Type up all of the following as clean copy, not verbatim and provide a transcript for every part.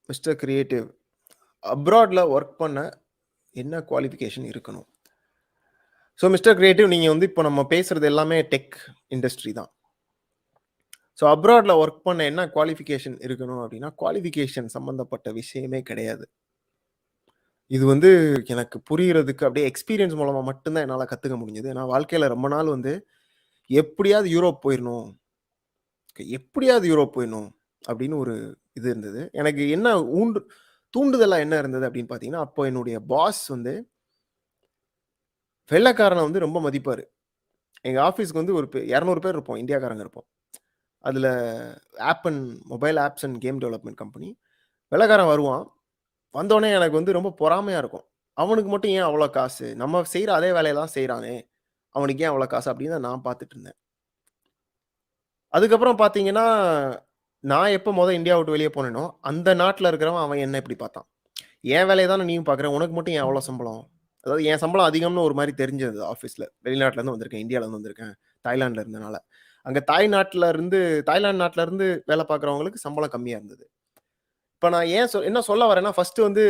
Mister creative, அப்ராட்ல work பண்ண என்ன qualification இருக்கணும்? ஸோ மிஸ்டர் கிரியேட்டிவ், நீங்க வந்து இப்போ நம்ம பேசுறது எல்லாமே டெக் இண்டஸ்ட்ரி தான். ஸோ அப்ராட்ல ஒர்க் பண்ண என்ன குவாலிஃபிகேஷன் இருக்கணும் அப்படின்னா, குவாலிஃபிகேஷன் சம்மந்தப்பட்ட விஷயமே கிடையாது. இது வந்து எனக்கு புரியிறதுக்கு அப்படியே எக்ஸ்பீரியன்ஸ் மூலமா மட்டும் தான் என்னால கத்துக்க முடிஞ்சது. ஏன்னா வாழ்க்கையில ரொம்ப நாள் வந்து எப்படியாவது யூரோப் போயிரணும். எப்படியாவது யூரோப் போயிரணும் அப்படின்னு ஒரு இது இருந்தது. எனக்கு என்ன தூண்டுதலா என்ன இருந்தது அப்படின்னு பார்த்தீங்கன்னா, அப்போ என்னுடைய பாஸ் வந்து வெள்ளைக்காரன வந்து ரொம்ப மதிப்பாரு. எங்க ஆஃபீஸ்க்கு வந்து ஒரு 200 பேர் இருப்போம். இந்தியாக்காரங்க இருப்போம். அதுல mobile apps and game development company. வெள்ளைக்காரன் வருவான். வந்தோனே எனக்கு வந்து ரொம்ப பொறாமையா இருக்கும். அவனுக்கு மட்டும் ஏன் அவ்வளோ காசு? நம்ம செய்ற அதே வேலைய தான் செய்றானே! அவனுக்கு ஏன் அவ்வளோ காசு? அப்படின்னு தான் நான் பார்த்துட்டு இருந்தேன். அதுக்கப்புறம் பார்த்தீங்கன்னா, நான் எப்போ இந்தியா விட்டு வெளிய போனேனோ, அந்த நாட்ல இருக்கிறவன் அவன் என்ன இப்படி பார்த்தான். என் வேலைய தானே நீயும் பார்க்குற. உனக்கு மட்டும் ஏன் அவ்வளோ சம்பளம்? அதாவது என் சம்பளம் அதிகம்னு ஒரு மாரி தெரிஞ்சது ஆஃபீஸ்ல. வெளிநாட்டுலருந்து வந்திருக்கேன். இந்தியாலருந்து வந்திருக்கேன். தாய்லாந்துல இருந்தனால. அங்க தாய்லாந்து நாட்ல இருந்து வேலை பார்க்குறவங்களுக்கு சம்பளம் கம்மியா இருந்தது. இப்ப நான் ஏன் என்ன சொல்ல வரேன்னா, ஃபர்ஸ்ட்டு வந்து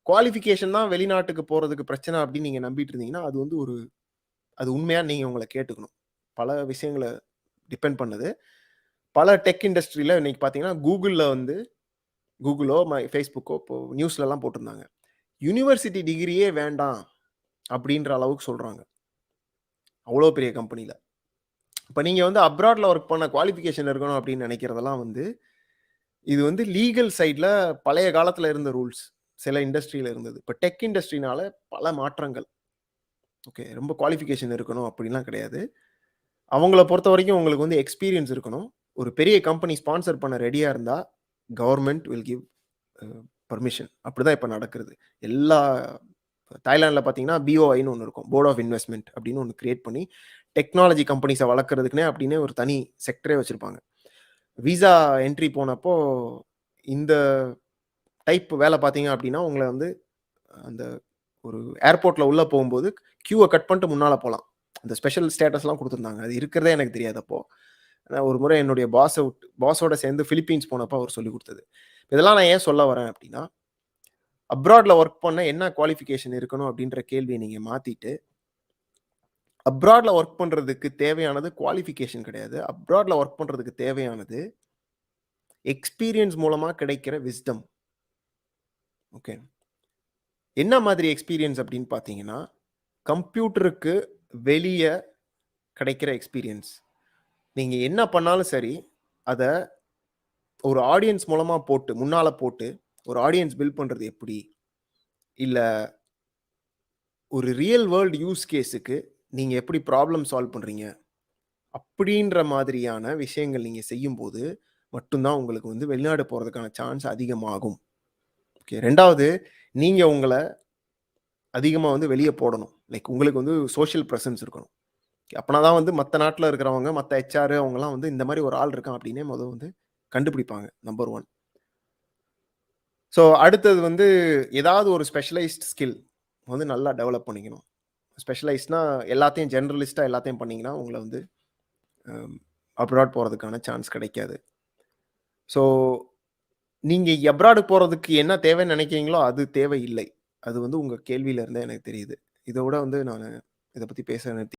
குவாலிஃபிகேஷன் தான் வெளிநாட்டுக்கு போறதுக்கு பிரச்சனை அப்படின்னு நீங்க நம்பிட்டு இருந்தீங்கன்னா, அது வந்து அது உண்மையான்னு நீங்க உங்கள கேட்டுக்கணும். பல விஷயங்கள டிபெண்ட் பண்ணுது. பல டெக் இண்டஸ்ட்ரில இன்னைக்கு பார்த்தீங்கன்னா, Googleஓ, Facebookஓ இப்போ நியூஸ்லலாம் போட்டிருந்தாங்க. யுனிவர்சிட்டி டிகிரியே வேண்டாம் அப்படின்ற அளவுக்கு சொல்றாங்க. அவ்வளோ பெரிய கம்பெனில. இப்ப நீங்க வந்து அப்ராட்ல ஒர்க் பண்ண குவாலிஃபிகேஷன் இருக்கணும் அப்படின்னு நினைக்கிறதெல்லாம் வந்து, இது வந்து லீகல் சைட்ல பழைய காலத்துல இருந்த ரூல்ஸ். சில இண்டஸ்ட்ரியில இருந்தது. இப்ப டெக் இண்டஸ்ட்ரினால பல மாற்றங்கள். ஓகே. ரொம்ப குவாலிஃபிகேஷன் இருக்கணும் அப்படின்லாம் கிடையாது. அவங்கள பொறுத்தவரைக்கும் உங்களுக்கு வந்து எக்ஸ்பீரியன்ஸ் இருக்கணும். ஒரு பெரிய கம்பெனி ஸ்பான்சர் பண்ண ரெடியா இருந்தா, government will give a permission. அப்படிதான் இப்ப நடக்கிறது. எல்லா தாய்லாந்துல பார்த்தீங்கன்னா, பிஓஐன்னு ஒண்ணு இருக்கும். போர்ட் ஆஃப் இன்வெஸ்ட்மென்ட் அப்படின்னு ஒண்ணு கிரியேட் பண்ணி, டெக்னாலஜி கம்பெனிஸ வளர்க்கறதுக்குன்னே அப்படின்னே ஒரு தனி செக்டரே வச்சிருப்பாங்க. விசா என்ட்ரி போனப்போ, இந்த டைப் வேலை பார்த்தீங்க அப்படின்னா, உங்கள வந்து அந்த ஒரு ஏர்போர்ட்ல உள்ள போகும்போது, கியூவ கட் பண்ணிட்டு முன்னால போலாம். அந்த ஸ்பெஷல் ஸ்டேட்டஸ்லாம் குடுத்திருந்தாங்க. அது இருக்கிறதே எனக்கு தெரியாது அப்போ. ஆனா ஒரு முறை என்னுடைய பாஸோட சேர்ந்து பிலிப்பீன்ஸ் போனப்போ அவர் சொல்லிக் குடுத்தது. இதெல்லாம் நான் ஏன் சொல்ல வரேன் அப்படின்னா, அப்ராட்ல ஒர்க் பண்ண என்ன குவாலிஃபிகேஷன் இருக்கணும் அப்படின்ற கேள்விய நீங்க மாத்திட்டு, அப்ராட்ல ஒர்க் பண்றதுக்கு தேவையானது குவாலிஃபிகேஷன் கிடையாது. அப்ராட்ல ஒர்க் பண்றதுக்கு தேவையானது எக்ஸ்பீரியன்ஸ் மூலமா கிடைக்கிற விஸ்டம். ஓகே. என்ன மாதிரி எக்ஸ்பீரியன்ஸ் அப்படின்னு பார்த்தீங்கன்னா, கம்ப்யூட்டருக்கு வெளிய கிடைக்கிற எக்ஸ்பீரியன்ஸ். நீங்க என்ன பண்ணாலும் சரி, அத ஒரு ஆடியன்ஸ் மூலமா முன்னால போட்டு, ஒரு ஆடியன்ஸ் பில்ட் பண்றது எப்படி? இல்ல ஒரு ரியல் வேர்ல்ட் யூஸ் கேஸ்க்கு நீங்க எப்படி ப்ராப்ளம் சால்வ் பண்றீங்க? அப்படின்ற மாதிரியான விஷயங்கள் நீங்க செய்யும்போது, மட்டும் தான் உங்களுக்கு வந்து வெளிநாடு போறதுக்கான சான்ஸ் அதிகமாகும். ஓகே. 2வது, நீங்க உங்கள அதிகமா வந்து வெளிய போடணும். லைக் உங்களுக்கு வந்து சோசியல் பிரசன்ஸ் இருக்கணும். அப்பனா தான் வந்து மத்த நாட்ல இருக்கிறவங்க, மத்த ஹெச்ஆர் அவங்கலாம் வந்து இந்த மாரி ஒரு ஆள் இருக்கான் அப்படின்னே வந்து கண்டுபிடிப்பாங்க. நம்பர் 1. ஸோ அடுத்தது வந்து ஏதாவது ஒரு ஸ்பெஷலைஸ்ட் ஸ்கில் வந்து நல்லா டெவலப் பண்ணிக்கணும். ஸ்பெஷலைஸ்ட்னா எல்லாத்தையும் ஜெனரலிஸ்ட்டா எல்லாத்தையும் பண்ணீங்கன்னா, உங்கள வந்து அப்ராட் போறதுக்கான சான்ஸ் கிடைக்காது. ஸோ நீங்க அப்ராட் போறதுக்கு என்ன தேவைன்னு நினைக்கிறீங்களோ, அது தேவையில்லை. அது வந்து உங்க கேள்வியில இருந்தே எனக்கு தெரியுது. இத விட வந்து நானு இத பத்தி பேச